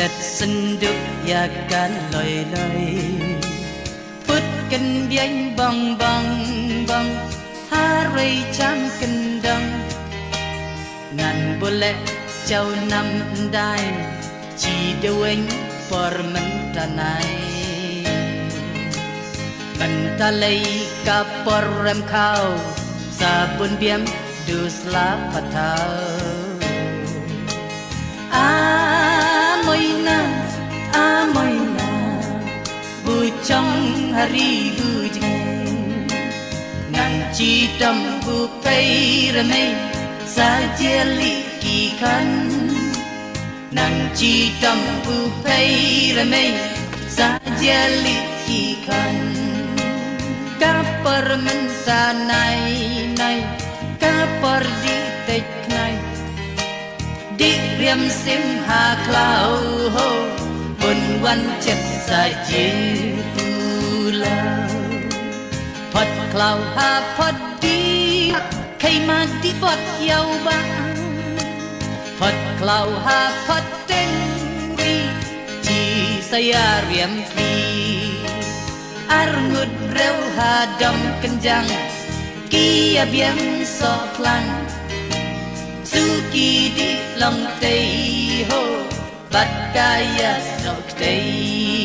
Set senduk ya kan loi Put kan biang bang Harai cham kendang Ngan boleh châu năm đai Chỉ đều anh por mentanai Mentalai ka por rem kau Sabun biam dus la patau Amoy na Bu trong hari bu jeng Nang chi tâm bu pay ramay Sa jeli ki kan Nang chi tâm bu pay ramay Sa jeli ki kan Kapar menta nai Kapar di tek nai Di riam sim ha klau ho Bun wan chet sa je pulau Pot klau ha pot di Kay mag di pot yaw ba Pot klau ha pot ten ri Chi saya riam pi Arngud rew ha dam kenjang Kia biang so plan Suki di long tây ho Bat kaya sok tây